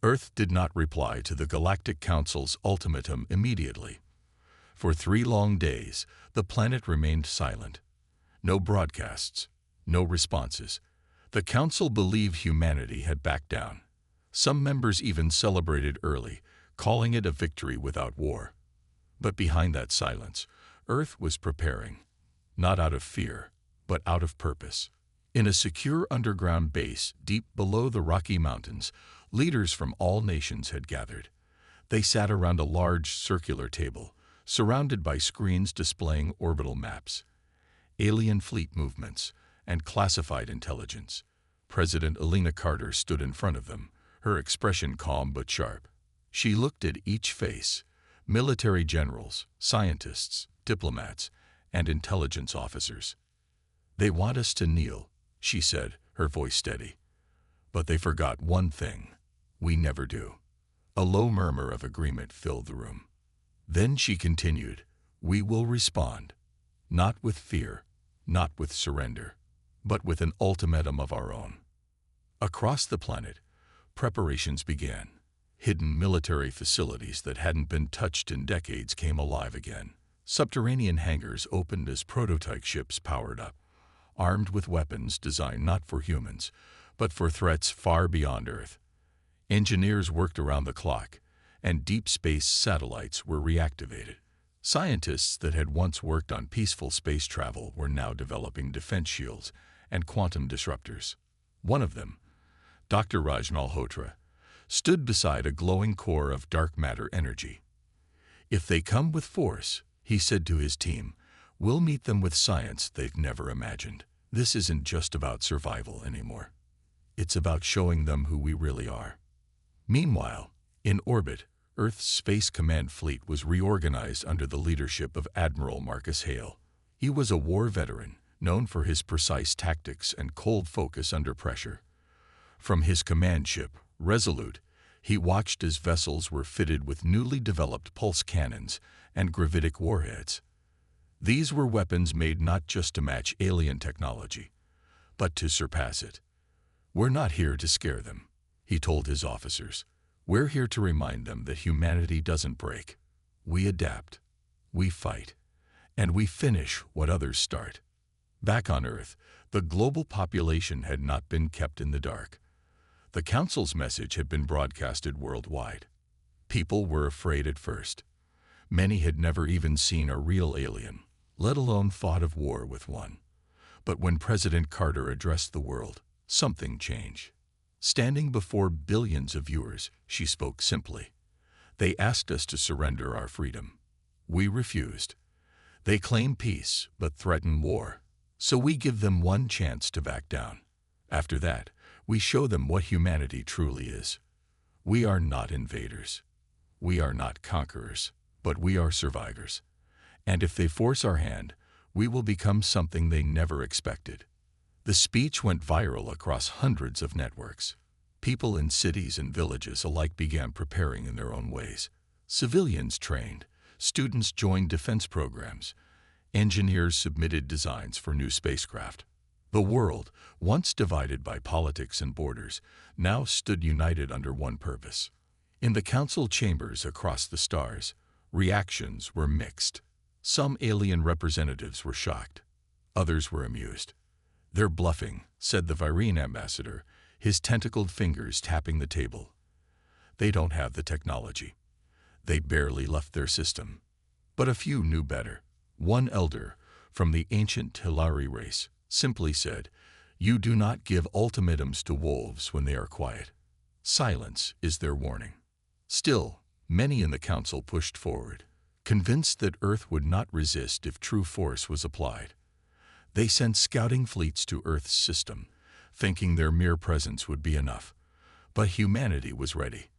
Earth did not reply to the Galactic Council's ultimatum immediately. For 3 long days, the planet remained silent. No broadcasts, no responses. The Council believed humanity had backed down. Some members even celebrated early, calling it a victory without war. But behind that silence, Earth was preparing, not out of fear, but out of purpose. In a secure underground base deep below the Rocky Mountains, leaders from all nations had gathered. They sat around a large circular table, surrounded by screens displaying orbital maps, alien fleet movements, and classified intelligence. President Elena Carter stood in front of them, her expression calm but sharp. She looked at each face: military generals, scientists, diplomats, and intelligence officers. "They want us to kneel," she said, her voice steady. "But they forgot one thing. We never do." A low murmur of agreement filled the room. Then she continued, "We will respond, not with fear, not with surrender, but with an ultimatum of our own." Across the planet, preparations began. Hidden military facilities that hadn't been touched in decades came alive again. Subterranean hangars opened as prototype ships powered up, armed with weapons designed not for humans, but for threats far beyond Earth. Engineers worked around the clock, and deep space satellites were reactivated. Scientists that had once worked on peaceful space travel were now developing defense shields and quantum disruptors. One of them, Dr. Raj Malhotra, stood beside a glowing core of dark matter energy. "If they come with force," he said to his team, "we'll meet them with science they've never imagined. This isn't just about survival anymore. It's about showing them who we really are." Meanwhile, in orbit, Earth's Space Command fleet was reorganized under the leadership of Admiral Marcus Hale. He was a war veteran, known for his precise tactics and cold focus under pressure. From his command ship, Resolute, he watched as vessels were fitted with newly developed pulse cannons and gravitic warheads. These were weapons made not just to match alien technology, but to surpass it. "We're not here to scare them," he told his officers. "We're here to remind them that humanity doesn't break. We adapt, we fight, and we finish what others start." Back on Earth, the global population had not been kept in the dark. The Council's message had been broadcasted worldwide. People were afraid at first. Many had never even seen a real alien, let alone thought of war with one. But when President Carter addressed the world, something changed. Standing before billions of viewers, she spoke simply. "They asked us to surrender our freedom. We refused. They claim peace, but threaten war. So we give them one chance to back down. After that, we show them what humanity truly is. We are not invaders. We are not conquerors, but we are survivors. And if they force our hand, we will become something they never expected." The speech went viral across hundreds of networks. People in cities and villages alike began preparing in their own ways. Civilians trained, students joined defense programs, engineers submitted designs for new spacecraft. The world, once divided by politics and borders, now stood united under one purpose. In the council chambers across the stars, reactions were mixed. Some alien representatives were shocked. Others were amused. "They're bluffing," said the Virene ambassador, his tentacled fingers tapping the table. "They don't have the technology. They barely left their system." But a few knew better. One elder, from the ancient Telari race, simply said, "You do not give ultimatums to wolves when they are quiet. Silence is their warning." Still, many in the council pushed forward, convinced that Earth would not resist if true force was applied. They sent scouting fleets to Earth's system, thinking their mere presence would be enough. But humanity was ready.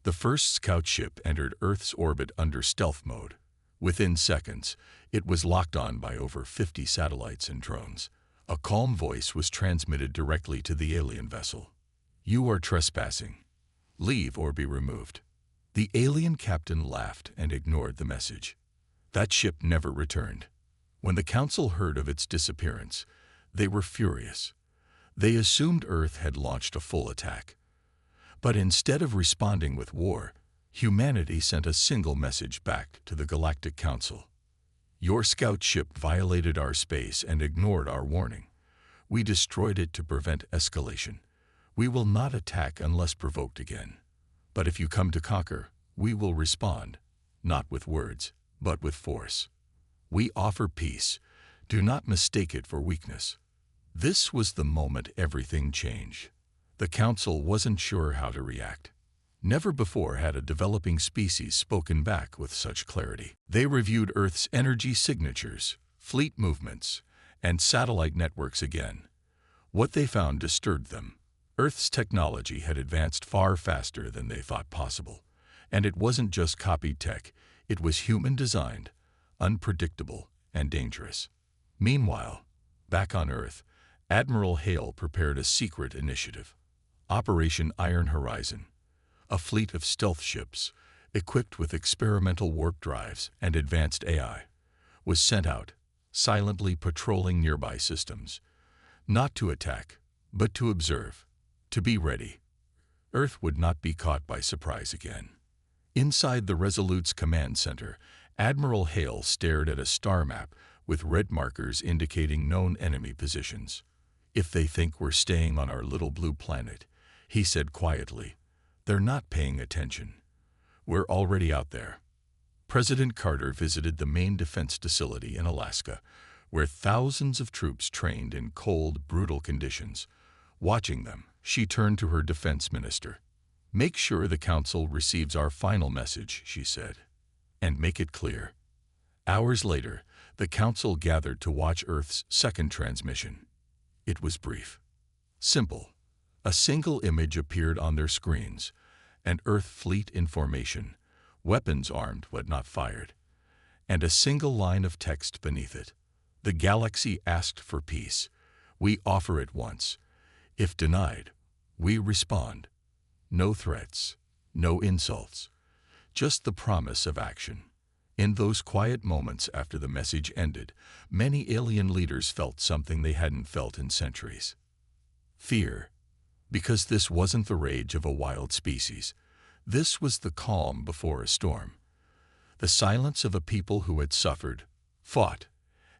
The first scout ship entered Earth's orbit under stealth mode. Within seconds, it was locked on by over 50 satellites and drones. A calm voice was transmitted directly to the alien vessel. "You are trespassing. Leave or be removed." The alien captain laughed and ignored the message. That ship never returned. When the council heard of its disappearance, they were furious. They assumed Earth had launched a full attack. But instead of responding with war, humanity sent a single message back to the Galactic Council. Your scout ship violated our space and ignored our warning. We destroyed it to prevent escalation. We will not attack unless provoked again. But if you come to conquer, we will respond, not with words, but with force. We offer peace. Do not mistake it for weakness. This was the moment everything changed. The Council wasn't sure how to react. Never before had a developing species spoken back with such clarity. They reviewed Earth's energy signatures, fleet movements, and satellite networks again. What they found disturbed them. Earth's technology had advanced far faster than they thought possible. And it wasn't just copied tech, it was human-designed, unpredictable, and dangerous. Meanwhile, back on Earth, Admiral Hale prepared a secret initiative. Operation Iron Horizon. A fleet of stealth ships, equipped with experimental warp drives and advanced AI, was sent out, silently patrolling nearby systems. Not to attack, but to observe, to be ready. Earth would not be caught by surprise again. Inside the Resolute's command center, Admiral Hale stared at a star map with red markers indicating known enemy positions. If they think we're staying on our little blue planet, he said quietly, they're not paying attention. We're already out there. President Carter visited the main defense facility in Alaska, where thousands of troops trained in cold, brutal conditions. Watching them, she turned to her defense minister. Make sure the Council receives our final message, she said, and make it clear. Hours later, the Council gathered to watch Earth's second transmission. It was brief. Simple. A single image appeared on their screens, an Earth fleet in formation, weapons armed but not fired, and a single line of text beneath it. The galaxy asked for peace. We offer it once. If denied, we respond. No threats, no insults, just the promise of action. In those quiet moments after the message ended, many alien leaders felt something they hadn't felt in centuries. Fear. Because this wasn't the rage of a wild species. This was the calm before a storm. The silence of a people who had suffered, fought,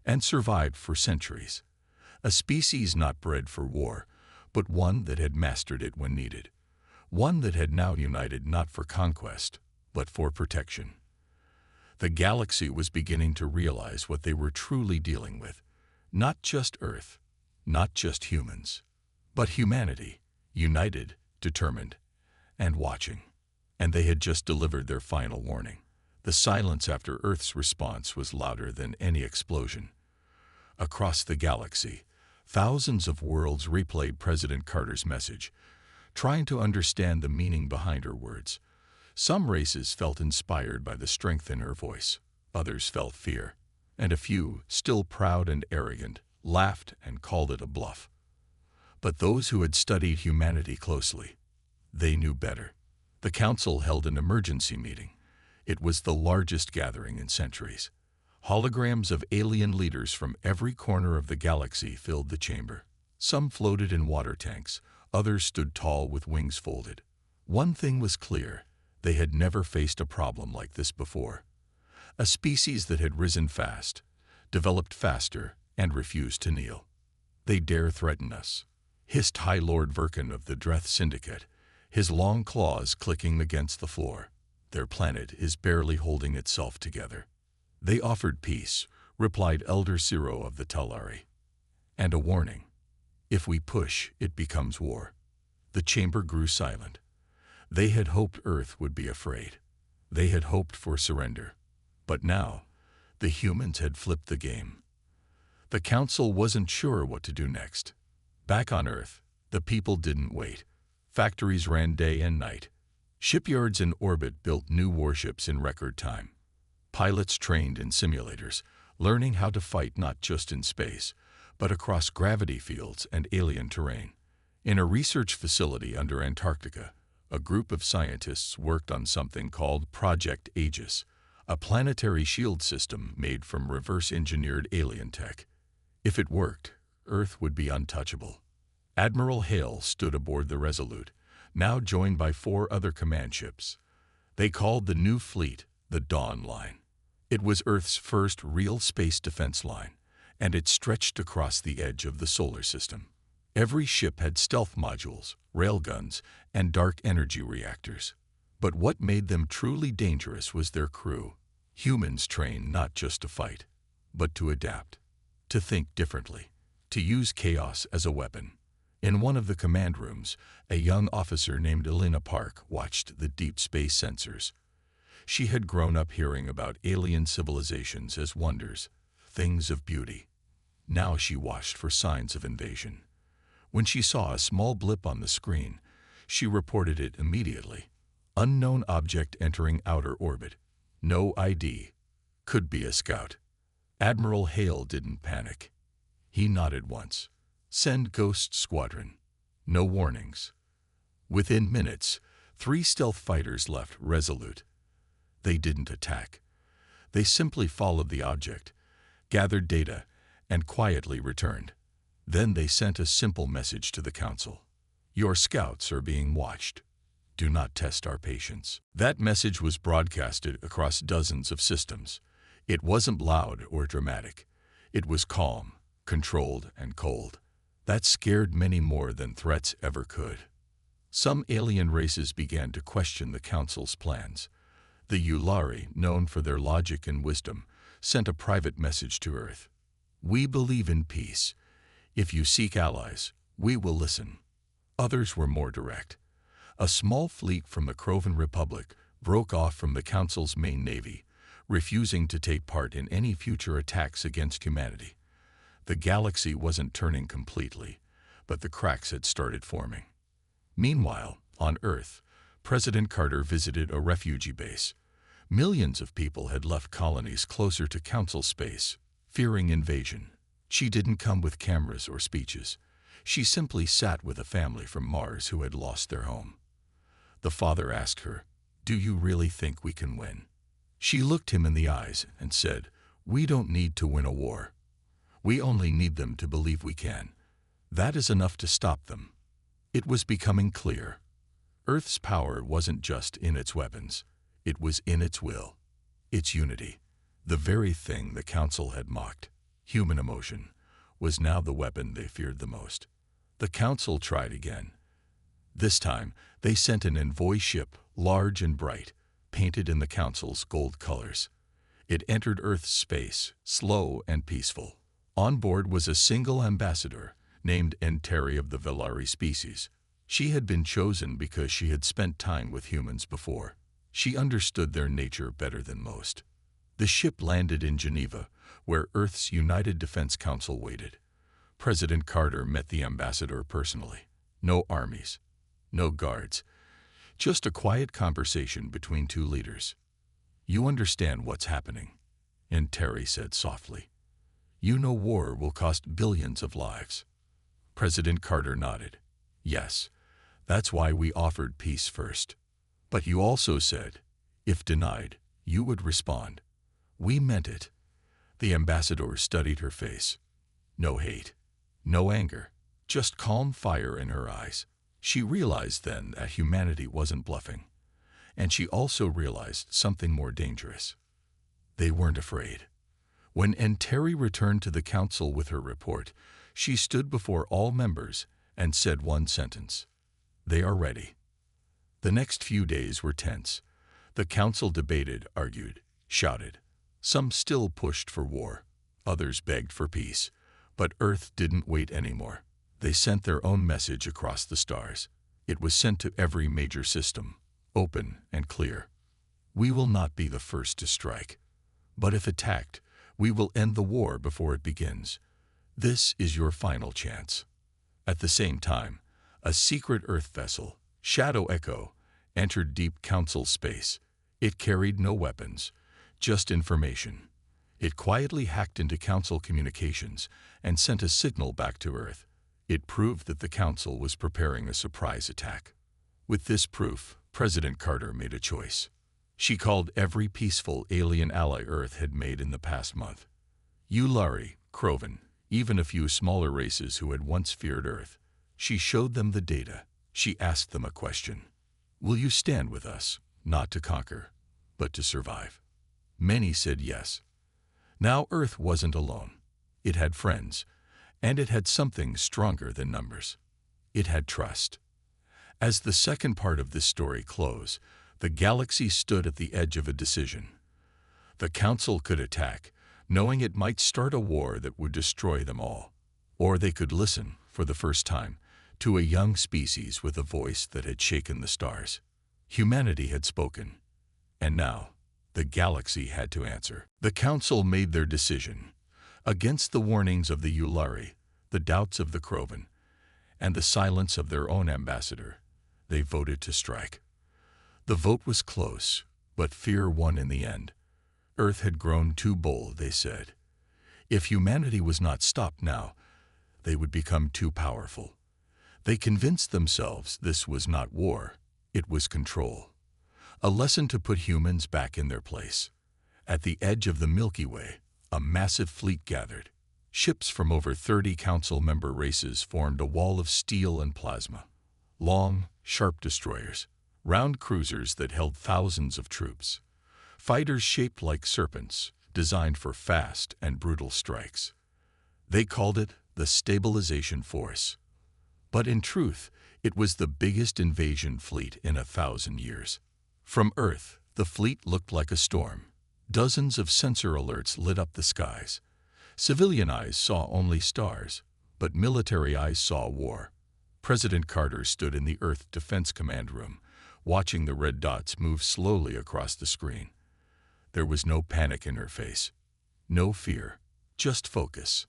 and survived for centuries. A species not bred for war, but one that had mastered it when needed. One that had now united not for conquest, but for protection. The galaxy was beginning to realize what they were truly dealing with. Not just Earth, not just humans, but humanity, united, determined, and watching. And they had just delivered their final warning. The silence after Earth's response was louder than any explosion. Across the galaxy, thousands of worlds replayed President Carter's message, trying to understand the meaning behind her words. Some races felt inspired by the strength in her voice, others felt fear, and a few, still proud and arrogant, laughed and called it a bluff. But those who had studied humanity closely, they knew better. The Council held an emergency meeting. It was the largest gathering in centuries. Holograms of alien leaders from every corner of the galaxy filled the chamber. Some floated in water tanks, others stood tall with wings folded. One thing was clear. They had never faced a problem like this before. A species that had risen fast, developed faster, and refused to kneel. They dare threaten us, hissed High Lord Verkan of the Dreth Syndicate, his long claws clicking against the floor. Their planet is barely holding itself together. They offered peace, replied Elder Ciro of the Talari. And a warning. If we push, it becomes war. The chamber grew silent. They had hoped Earth would be afraid. They had hoped for surrender. But now, the humans had flipped the game. The Council wasn't sure what to do next. Back on Earth, the people didn't wait. Factories ran day and night. Shipyards in orbit built new warships in record time. Pilots trained in simulators, learning how to fight not just in space, but across gravity fields and alien terrain. In a research facility under Antarctica, a group of scientists worked on something called Project Aegis, a planetary shield system made from reverse-engineered alien tech. If it worked, Earth would be untouchable. Admiral Hale stood aboard the Resolute, now joined by 4 other command ships. They called the new fleet the Dawn Line. It was Earth's first real space defense line, and it stretched across the edge of the solar system. Every ship had stealth modules, railguns, and dark energy reactors. But what made them truly dangerous was their crew. Humans trained not just to fight, but to adapt, to think differently, to use chaos as a weapon. In one of the command rooms, a young officer named Elena Park watched the deep space sensors. She had grown up hearing about alien civilizations as wonders, things of beauty. Now she watched for signs of invasion. When she saw a small blip on the screen, she reported it immediately. Unknown object entering outer orbit. No ID. Could be a scout. Admiral Hale didn't panic. He nodded once. Send Ghost Squadron. No warnings. Within minutes, 3 stealth fighters left resolute. They didn't attack. They simply followed the object, gathered data, and quietly returned. Then they sent a simple message to the Council. Your scouts are being watched. Do not test our patience. That message was broadcasted across dozens of systems. It wasn't loud or dramatic. It was calm, controlled, and cold. That scared many more than threats ever could. Some alien races began to question the Council's plans. The Ulari, known for their logic and wisdom, sent a private message to Earth. We believe in peace. If you seek allies, we will listen. Others were more direct. A small fleet from the Krovan Republic broke off from the Council's main navy, refusing to take part in any future attacks against humanity. The galaxy wasn't turning completely, but the cracks had started forming. Meanwhile, on Earth, President Carter visited a refugee base. Millions of people had left colonies closer to Council space, fearing invasion. She didn't come with cameras or speeches. She simply sat with a family from Mars who had lost their home. The father asked her, "Do you really think we can win?" She looked him in the eyes and said, "We don't need to win a war. We only need them to believe we can. That is enough to stop them." It was becoming clear. Earth's power wasn't just in its weapons. It was in its will, its unity. The very thing the Council had mocked, human emotion, was now the weapon they feared the most. The Council tried again. This time, they sent an envoy ship, large and bright, painted in the Council's gold colors. It entered Earth's space, slow and peaceful. On board was a single ambassador, named Enteri of the Velari species. She had been chosen because she had spent time with humans before. She understood their nature better than most. The ship landed in Geneva, where Earth's United Defense Council waited. President Carter met the ambassador personally. No armies, no guards, just a quiet conversation between 2 leaders. "You understand what's happening," Enteri said softly. "You know war will cost billions of lives." President Carter nodded. "Yes, that's why we offered peace first. But you also said, if denied, you would respond." "We meant it." The ambassador studied her face. No hate, no anger, just calm fire in her eyes. She realized then that humanity wasn't bluffing. And she also realized something more dangerous. They weren't afraid. When Enteri returned to the Council with her report, she stood before all members and said one sentence: "They are ready." The next few days were tense. The Council debated, argued, shouted. Some still pushed for war. Others begged for peace. But Earth didn't wait anymore. They sent their own message across the stars. It was sent to every major system, open and clear. "We will not be the first to strike. But if attacked, we will end the war before it begins. This is your final chance." At the same time, a secret Earth vessel, Shadow Echo, entered deep Council space. It carried no weapons, just information. It quietly hacked into Council communications and sent a signal back to Earth. It proved that the Council was preparing a surprise attack. With this proof, President Carter made a choice. She called every peaceful alien ally Earth had made in the past month. Ulari, Krovan, even a few smaller races who had once feared Earth. She showed them the data, She asked them a question. Will you stand with us, not to conquer, but to survive? Many said yes. Now Earth wasn't alone. It had friends, and it had something stronger than numbers. It had trust. As the second part of this story closed, the galaxy stood at the edge of a decision. The Council could attack, knowing it might start a war that would destroy them all. Or they could listen, for the first time, to a young species with a voice that had shaken the stars. Humanity had spoken, and now the galaxy had to answer. The Council made their decision. Against the warnings of the Yulari, the doubts of the Krovan, and the silence of their own ambassador, they voted to strike. The vote was close, but fear won in the end. Earth had grown too bold, they said. If humanity was not stopped now, they would become too powerful. They convinced themselves this was not war, it was control. A lesson to put humans back in their place. At the edge of the Milky Way, a massive fleet gathered. Ships from over 30 Council member races formed a wall of steel and plasma. Long, sharp destroyers, round cruisers that held thousands of troops. Fighters shaped like serpents, designed for fast and brutal strikes. They called it the Stabilization Force. But in truth, it was the biggest invasion fleet in 1,000 years. From Earth, the fleet looked like a storm. Dozens of sensor alerts lit up the skies. Civilian eyes saw only stars, but military eyes saw war. President Carter stood in the Earth Defense Command room, watching the red dots move slowly across the screen. There was no panic in her face, no fear, just focus.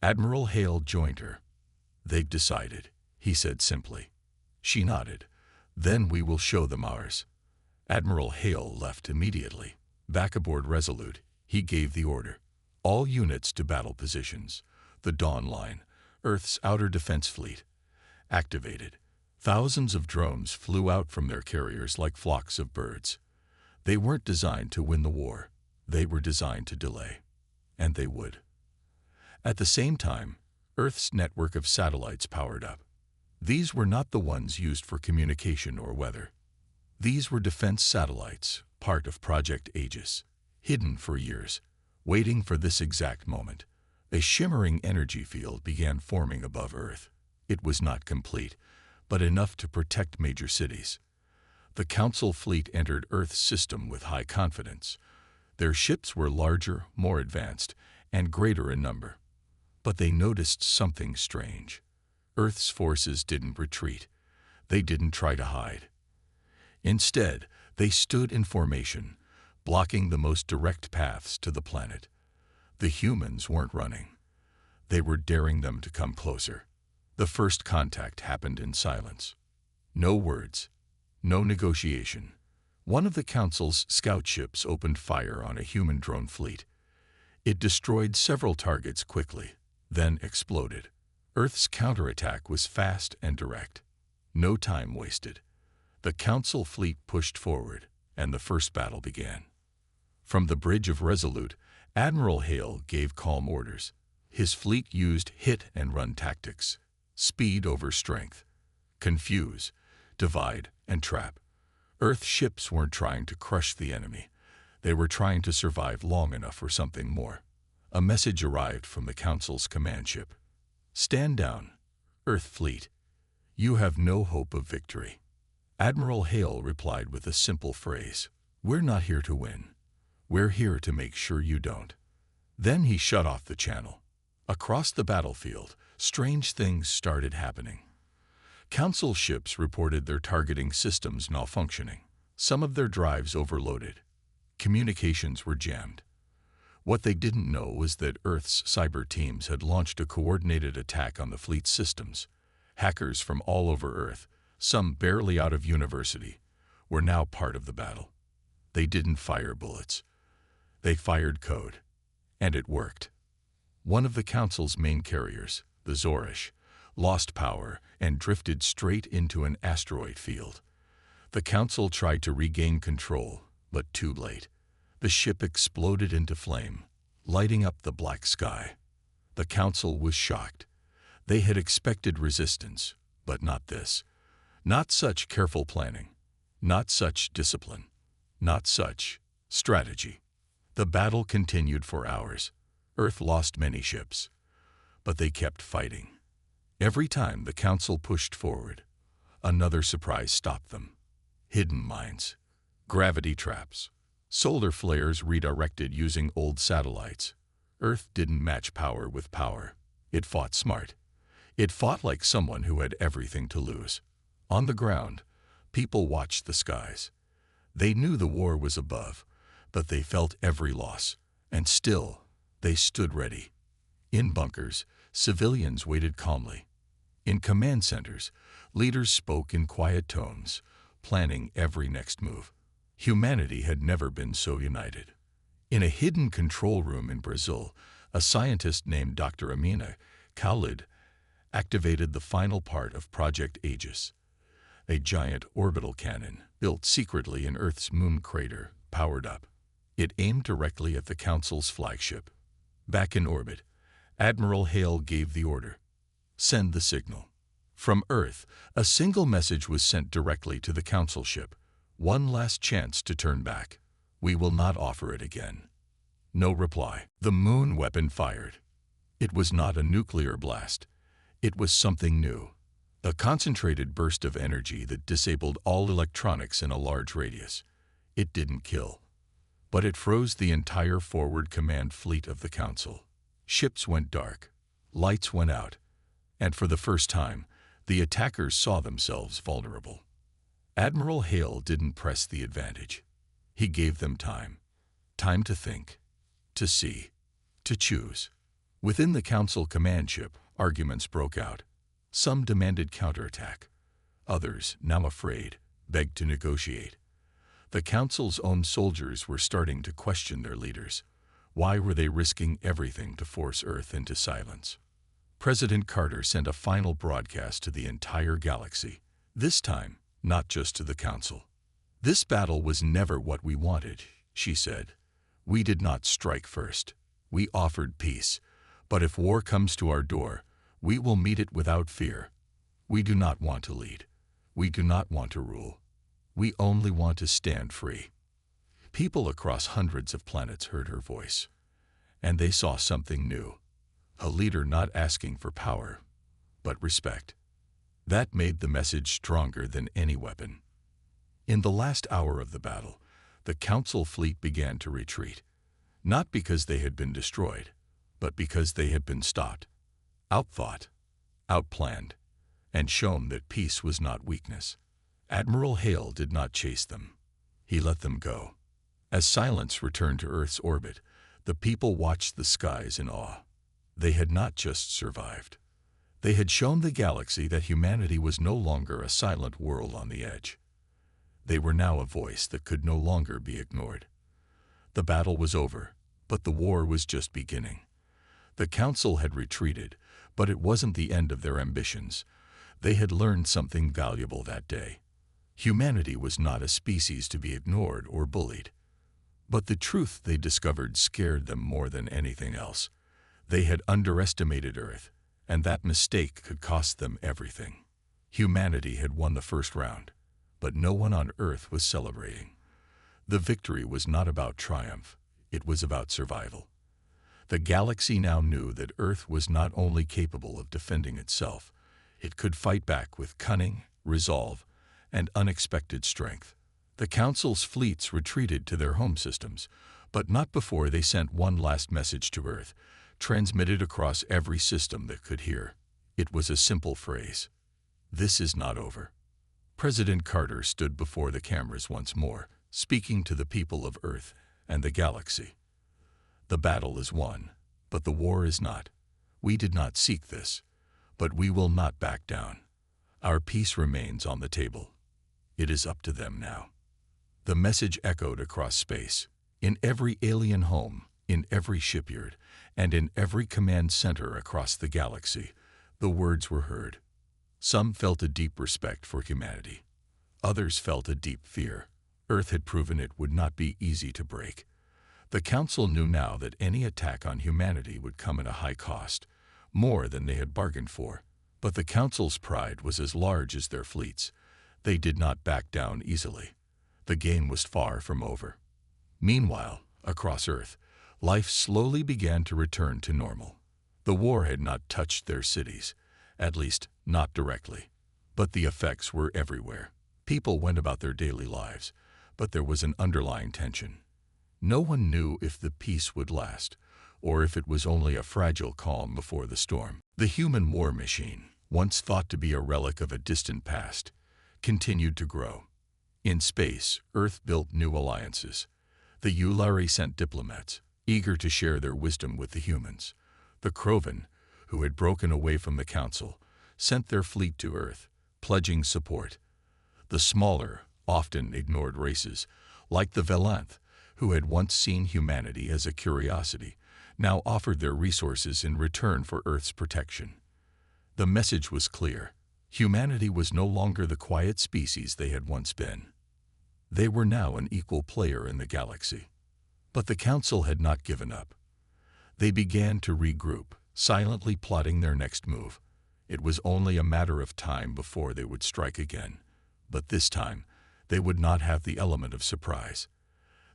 Admiral Hale joined her. They've decided, he said simply. She nodded. Then we will show them ours. Admiral Hale left immediately. Back aboard Resolute, he gave the order. All units to battle positions. The Dawn Line, Earth's outer defense fleet, activated. Thousands of drones flew out from their carriers like flocks of birds. They weren't designed to win the war. They were designed to delay. And they would. At the same time, Earth's network of satellites powered up. These were not the ones used for communication or weather. These were defense satellites, part of Project Aegis, hidden for years, waiting for this exact moment. A shimmering energy field began forming above Earth. It was not complete, but enough to protect major cities. The Council fleet entered Earth's system with high confidence. Their ships were larger, more advanced, and greater in number. But they noticed something strange. Earth's forces didn't retreat. They didn't try to hide. Instead, they stood in formation, blocking the most direct paths to the planet. The humans weren't running. They were daring them to come closer. The first contact happened in silence. No words. No negotiation. One of the Council's scout ships opened fire on a human drone fleet. It destroyed several targets quickly, then exploded. Earth's counterattack was fast and direct. No time wasted. The Council fleet pushed forward, and the first battle began. From the bridge of Resolute, Admiral Hale gave calm orders. His fleet used hit-and-run tactics, speed over strength, confuse, divide, and trap. Earth ships weren't trying to crush the enemy. They were trying to survive long enough for something more. A message arrived from the Council's command ship. Stand down, Earth fleet. You have no hope of victory. Admiral Hale replied with a simple phrase. We're not here to win. We're here to make sure you don't. Then he shut off the channel. Across the battlefield, strange things started happening. Council ships reported their targeting systems malfunctioning. Some of their drives overloaded. Communications were jammed. What they didn't know was that Earth's cyber teams had launched a coordinated attack on the fleet's systems. Hackers from all over Earth, some barely out of university, were now part of the battle. They didn't fire bullets. They fired code. And it worked. One of the Council's main carriers, the Zorish, lost power and drifted straight into an asteroid field. The Council tried to regain control, but too late. The ship exploded into flame, lighting up the black sky. The Council was shocked. They had expected resistance, but not this. Not such careful planning, not such discipline, not such strategy. The battle continued for hours. Earth lost many ships, but they kept fighting. Every time the Council pushed forward, another surprise stopped them. Hidden mines, gravity traps, solar flares redirected using old satellites. Earth didn't match power with power. It fought smart. It fought like someone who had everything to lose. On the ground, people watched the skies. They knew the war was above, but they felt every loss, and still, they stood ready. In bunkers, civilians waited calmly. In command centers, leaders spoke in quiet tones, planning every next move. Humanity had never been so united. In a hidden control room in Brazil, a scientist named Dr. Amina Khalid activated the final part of Project Aegis, a giant orbital cannon built secretly in Earth's moon crater, powered up. It aimed directly at the Council's flagship. Back in orbit, Admiral Hale gave the order. Send the signal. From Earth, a single message was sent directly to the Council ship. One last chance to turn back. We will not offer it again. No reply. The moon weapon fired. It was not a nuclear blast. It was something new. A concentrated burst of energy that disabled all electronics in a large radius. It didn't kill, but it froze the entire forward command fleet of the Council. Ships went dark. Lights went out. And for the first time, the attackers saw themselves vulnerable. Admiral Hale didn't press the advantage. He gave them time. Time to think, to see, to choose. Within the Council command ship, arguments broke out. Some demanded counterattack. Others, now afraid, begged to negotiate. The Council's own soldiers were starting to question their leaders. Why were they risking everything to force Earth into silence? President Carter sent a final broadcast to the entire galaxy. This time, not just to the Council. This battle was never what we wanted, she said. We did not strike first. We offered peace. But if war comes to our door, we will meet it without fear. We do not want to lead. We do not want to rule. We only want to stand free. People across hundreds of planets heard her voice, and they saw something new. A leader not asking for power, but respect. That made the message stronger than any weapon. In the last hour of the battle, the Council fleet began to retreat, not because they had been destroyed, but because they had been stopped, outthought, outplanned, and shown that peace was not weakness. Admiral Hale did not chase them. He let them go. As silence returned to Earth's orbit, the people watched the skies in awe. They had not just survived. They had shown the galaxy that humanity was no longer a silent world on the edge. They were now a voice that could no longer be ignored. The battle was over, but the war was just beginning. The Council had retreated, but it wasn't the end of their ambitions. They had learned something valuable that day. Humanity was not a species to be ignored or bullied. But the truth they discovered scared them more than anything else. They had underestimated Earth, and that mistake could cost them everything. Humanity had won the first round, but no one on Earth was celebrating. The victory was not about triumph, it was about survival. The galaxy now knew that Earth was not only capable of defending itself, it could fight back with cunning, resolve, and unexpected strength. The Council's fleets retreated to their home systems, but not before they sent one last message to Earth, transmitted across every system that could hear. It was a simple phrase. This is not over. President Carter stood before the cameras once more, speaking to the people of Earth and the galaxy. The battle is won, but the war is not. We did not seek this, but we will not back down. Our peace remains on the table. It is up to them now. The message echoed across space, in every alien home, in every shipyard, and in every command center across the galaxy. The words were heard. Some felt a deep respect for humanity. Others felt a deep fear. Earth had proven it would not be easy to break. The Council knew now that any attack on humanity would come at a high cost, more than they had bargained for. But the Council's pride was as large as their fleets. They did not back down easily. The game was far from over. Meanwhile, across Earth, life slowly began to return to normal. The war had not touched their cities, at least not directly, but the effects were everywhere. People went about their daily lives, but there was an underlying tension. No one knew if the peace would last, or if it was only a fragile calm before the storm. The human war machine, once thought to be a relic of a distant past, continued to grow. In space, Earth built new alliances. The Ulari sent diplomats, eager to share their wisdom with the humans. The Krovan, who had broken away from the Council, sent their fleet to Earth, pledging support. The smaller, often ignored races, like the Velanth, who had once seen humanity as a curiosity, now offered their resources in return for Earth's protection. The message was clear. Humanity was no longer the quiet species they had once been. They were now an equal player in the galaxy. But the Council had not given up. They began to regroup, silently plotting their next move. It was only a matter of time before they would strike again. But this time, they would not have the element of surprise.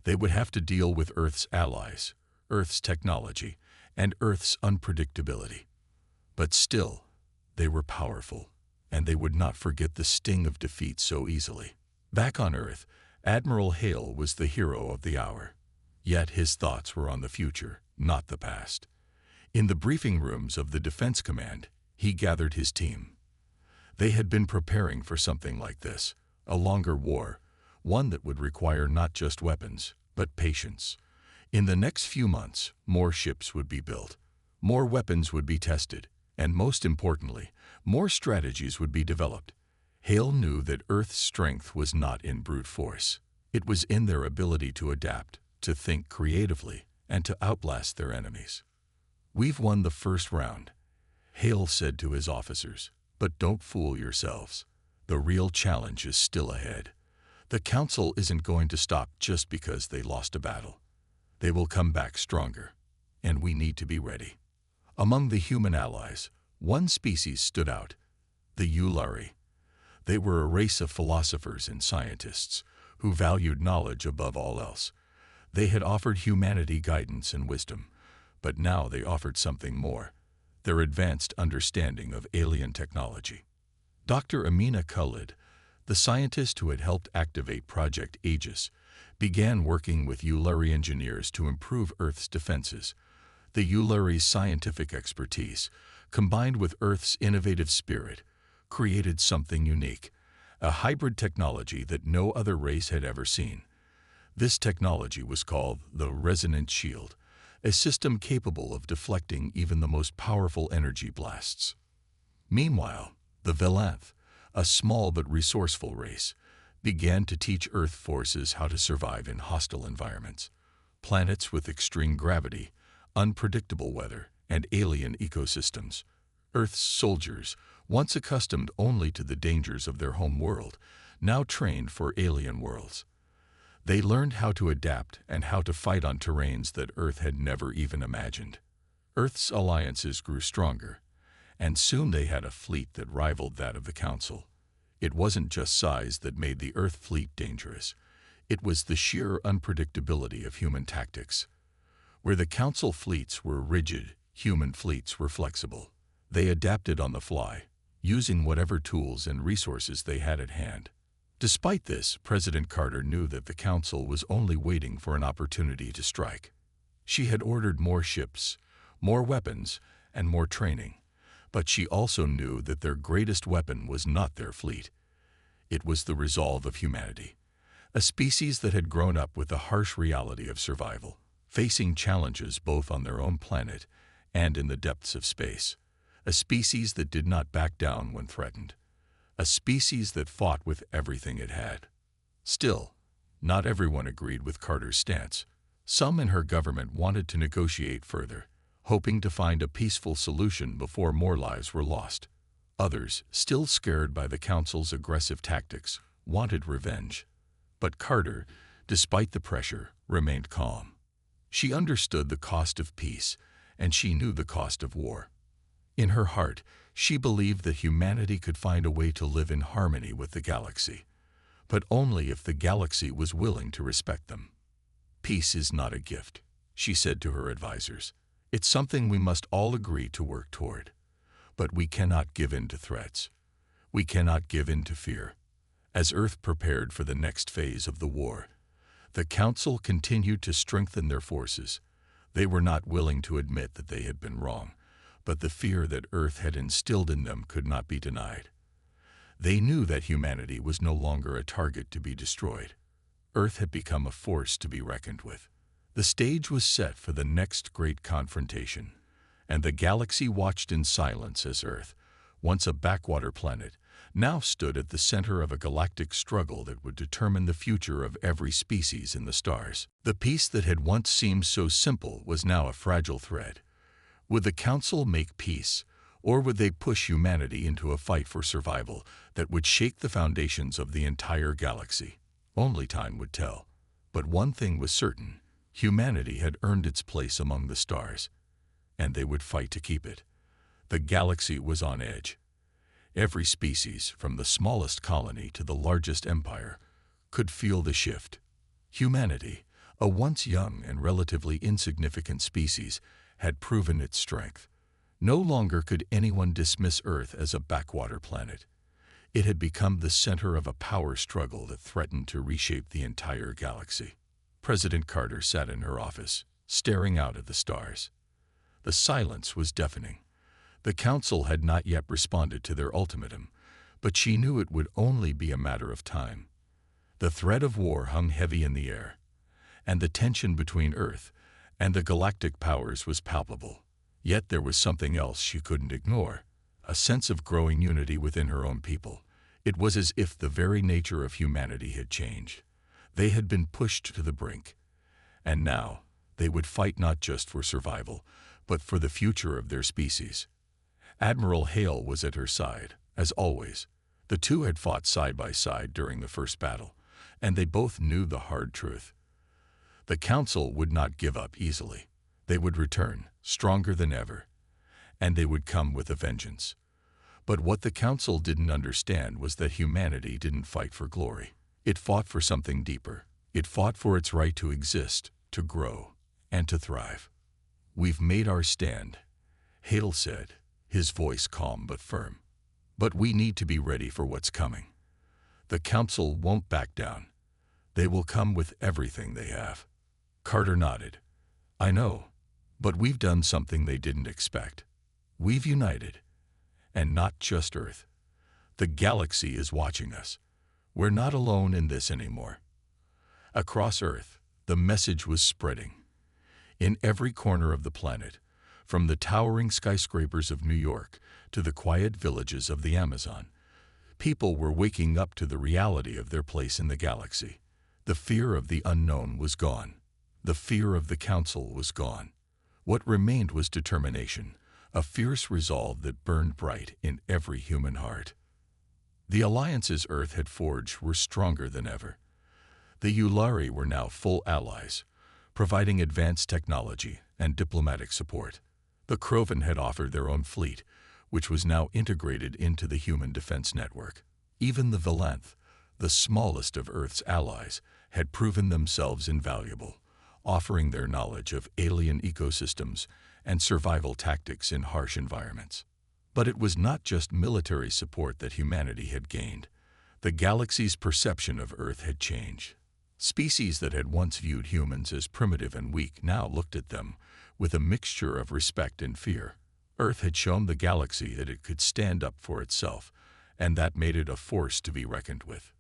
They would have to deal with Earth's allies, Earth's technology, and Earth's unpredictability. But still, they were powerful, and they would not forget the sting of defeat so easily. Back on Earth, Admiral Hale was the hero of the hour. Yet his thoughts were on the future, not the past. In the briefing rooms of the Defense Command, he gathered his team. They had been preparing for something like this, a longer war, one that would require not just weapons, but patience. In the next few months, more ships would be built, more weapons would be tested, and most importantly, more strategies would be developed. Hale knew that Earth's strength was not in brute force. It was in their ability to adapt, to think creatively, and to outlast their enemies. "We've won the first round," Hale said to his officers, "but don't fool yourselves. The real challenge is still ahead. The Council isn't going to stop just because they lost a battle. They will come back stronger, and we need to be ready." Among the human allies, one species stood out, the Ulari. They were a race of philosophers and scientists who valued knowledge above all else. They had offered humanity guidance and wisdom, but now they offered something more, their advanced understanding of alien technology. Dr. Amina Khalid, the scientist who had helped activate Project Aegis, began working with Ulari engineers to improve Earth's defenses. The Ulari's scientific expertise, combined with Earth's innovative spirit, created something unique, a hybrid technology that no other race had ever seen. This technology was called the Resonant Shield, a system capable of deflecting even the most powerful energy blasts. Meanwhile, the Velanth, a small but resourceful race, began to teach Earth forces how to survive in hostile environments. Planets with extreme gravity, unpredictable weather, and alien ecosystems. Earth's soldiers, once accustomed only to the dangers of their home world, now trained for alien worlds. They learned how to adapt and how to fight on terrains that Earth had never even imagined. Earth's alliances grew stronger, and soon they had a fleet that rivaled that of the Council. It wasn't just size that made the Earth fleet dangerous. It was the sheer unpredictability of human tactics. Where the Council fleets were rigid, human fleets were flexible. They adapted on the fly, using whatever tools and resources they had at hand. Despite this, President Carter knew that the Council was only waiting for an opportunity to strike. She had ordered more ships, more weapons, and more training. But she also knew that their greatest weapon was not their fleet. It was the resolve of humanity, a species that had grown up with the harsh reality of survival, facing challenges both on their own planet and in the depths of space. A species that did not back down when threatened. A species that fought with everything it had. Still, not everyone agreed with Carter's stance. Some in her government wanted to negotiate further, hoping to find a peaceful solution before more lives were lost. Others, still scared by the Council's aggressive tactics, wanted revenge. But Carter, despite the pressure, remained calm. She understood the cost of peace, and she knew the cost of war. In her heart, she believed that humanity could find a way to live in harmony with the galaxy, but only if the galaxy was willing to respect them. Peace is not a gift, she said to her advisors. It's something we must all agree to work toward. But we cannot give in to threats. We cannot give in to fear. As Earth prepared for the next phase of the war, the Council continued to strengthen their forces. They were not willing to admit that they had been wrong, but the fear that Earth had instilled in them could not be denied. They knew that humanity was no longer a target to be destroyed. Earth had become a force to be reckoned with. The stage was set for the next great confrontation, and the galaxy watched in silence as Earth, once a backwater planet, now stood at the center of a galactic struggle that would determine the future of every species in the stars. The peace that had once seemed so simple was now a fragile thread. Would the Council make peace, or would they push humanity into a fight for survival that would shake the foundations of the entire galaxy? Only time would tell. But one thing was certain: humanity had earned its place among the stars, and they would fight to keep it. The galaxy was on edge. Every species, from the smallest colony to the largest empire, could feel the shift. Humanity, a once young and relatively insignificant species, had proven its strength. No longer could anyone dismiss Earth as a backwater planet. It had become the center of a power struggle that threatened to reshape the entire galaxy. President Carter sat in her office, staring out at the stars. The silence was deafening. The Council had not yet responded to their ultimatum, but she knew it would only be a matter of time. The threat of war hung heavy in the air, and the tension between Earth and the galactic powers was palpable. Yet there was something else she couldn't ignore: a sense of growing unity within her own people. It was as if the very nature of humanity had changed. They had been pushed to the brink, and now they would fight not just for survival, but for the future of their species. Admiral Hale was at her side, as always. The two had fought side by side during the first battle, and they both knew the hard truth. The Council would not give up easily. They would return, stronger than ever, and they would come with a vengeance. But what the Council didn't understand was that humanity didn't fight for glory. It fought for something deeper. It fought for its right to exist, to grow, and to thrive. "We've made our stand," Hale said, his voice calm but firm. "But we need to be ready for what's coming. The Council won't back down. They will come with everything they have." Carter nodded. "I know, but we've done something they didn't expect. We've united. And not just Earth. The galaxy is watching us. We're not alone in this anymore." Across Earth, the message was spreading. In every corner of the planet, from the towering skyscrapers of New York to the quiet villages of the Amazon, people were waking up to the reality of their place in the galaxy. The fear of the unknown was gone. The fear of the Council was gone. What remained was determination, a fierce resolve that burned bright in every human heart. The alliances Earth had forged were stronger than ever. The Ulari were now full allies, providing advanced technology and diplomatic support. The Krovan had offered their own fleet, which was now integrated into the human defense network. Even the Valanth, the smallest of Earth's allies, had proven themselves invaluable, offering their knowledge of alien ecosystems and survival tactics in harsh environments. But it was not just military support that humanity had gained. The galaxy's perception of Earth had changed. Species that had once viewed humans as primitive and weak now looked at them with a mixture of respect and fear. Earth had shown the galaxy that it could stand up for itself, and that made it a force to be reckoned with.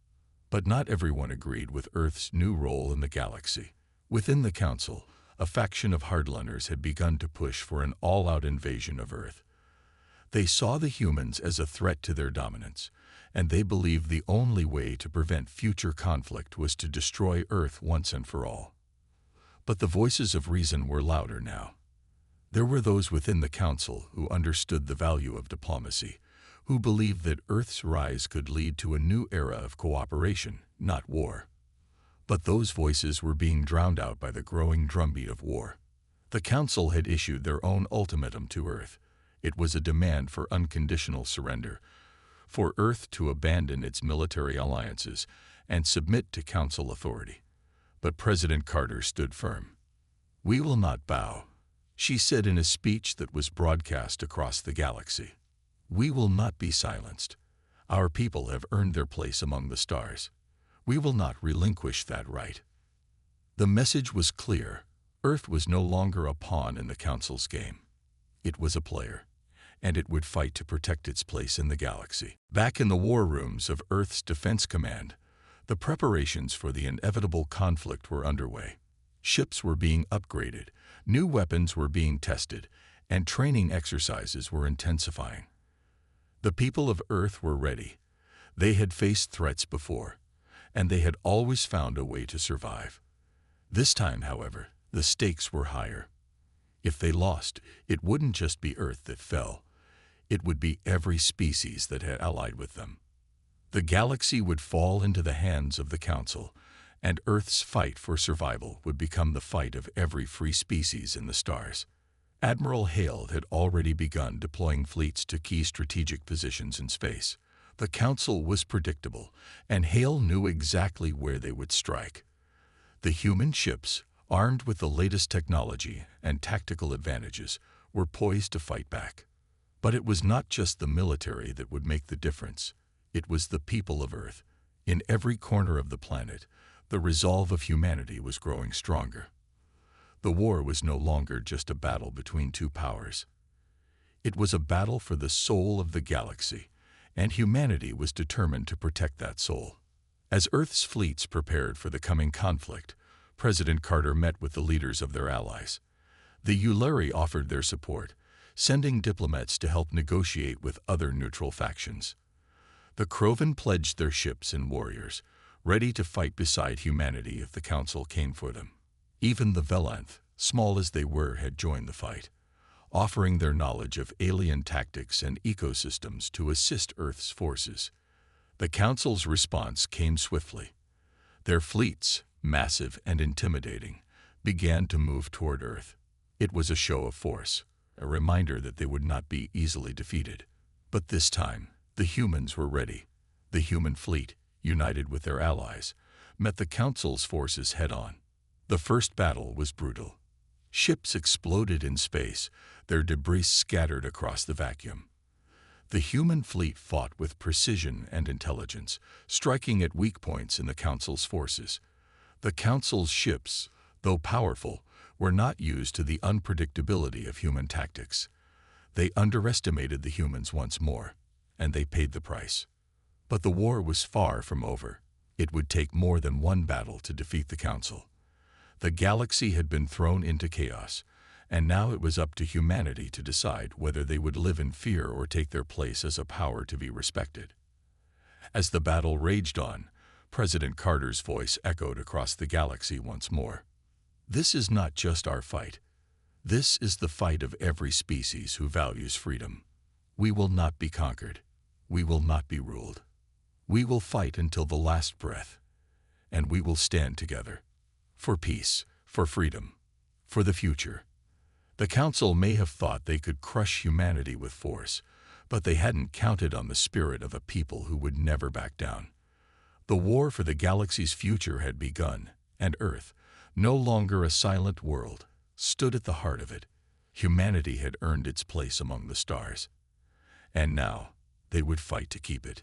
But not everyone agreed with Earth's new role in the galaxy. Within the Council, a faction of hardliners had begun to push for an all-out invasion of Earth. They saw the humans as a threat to their dominance, and they believed the only way to prevent future conflict was to destroy Earth once and for all. But the voices of reason were louder now. There were those within the Council who understood the value of diplomacy, who believed that Earth's rise could lead to a new era of cooperation, not war. But those voices were being drowned out by the growing drumbeat of war. The Council had issued their own ultimatum to Earth. It was a demand for unconditional surrender, for Earth to abandon its military alliances and submit to Council authority. But President Carter stood firm. "We will not bow," she said in a speech that was broadcast across the galaxy. "We will not be silenced. Our people have earned their place among the stars. We will not relinquish that right." The message was clear. Earth was no longer a pawn in the Council's game. It was a player, and it would fight to protect its place in the galaxy. Back in the war rooms of Earth's Defense Command, the preparations for the inevitable conflict were underway. Ships were being upgraded, new weapons were being tested, and training exercises were intensifying. The people of Earth were ready. They had faced threats before, and they had always found a way to survive. This time, however, the stakes were higher. If they lost, it wouldn't just be Earth that fell. It would be every species that had allied with them. The galaxy would fall into the hands of the Council, and Earth's fight for survival would become the fight of every free species in the stars. Admiral Hale had already begun deploying fleets to key strategic positions in space. The Council was predictable, and Hale knew exactly where they would strike. The human ships, armed with the latest technology and tactical advantages, were poised to fight back. But it was not just the military that would make the difference. It was the people of Earth. In every corner of the planet, the resolve of humanity was growing stronger. The war was no longer just a battle between two powers. It was a battle for the soul of the galaxy, and humanity was determined to protect that soul. As Earth's fleets prepared for the coming conflict, President Carter met with the leaders of their allies. The Ulari offered their support, sending diplomats to help negotiate with other neutral factions. The Krovan pledged their ships and warriors, ready to fight beside humanity if the Council came for them. Even the Velanth, small as they were, had joined the fight, offering their knowledge of alien tactics and ecosystems to assist Earth's forces. The Council's response came swiftly. Their fleets, massive and intimidating, began to move toward Earth. It was a show of force, a reminder that they would not be easily defeated. But this time, the humans were ready. The human fleet, united with their allies, met the Council's forces head-on. The first battle was brutal. Ships exploded in space, their debris scattered across the vacuum. The human fleet fought with precision and intelligence, striking at weak points in the Council's forces. The Council's ships, though powerful, were not used to the unpredictability of human tactics. They underestimated the humans once more, and they paid the price. But the war was far from over. It would take more than one battle to defeat the Council. The galaxy had been thrown into chaos, and now it was up to humanity to decide whether they would live in fear or take their place as a power to be respected. As the battle raged on, President Carter's voice echoed across the galaxy once more. "This is not just our fight. This is the fight of every species who values freedom. We will not be conquered. We will not be ruled. We will fight until the last breath, and we will stand together. For peace, for freedom, for the future." The Council may have thought they could crush humanity with force, but they hadn't counted on the spirit of a people who would never back down. The war for the galaxy's future had begun, and Earth, no longer a silent world, stood at the heart of it. Humanity had earned its place among the stars, and now they would fight to keep it.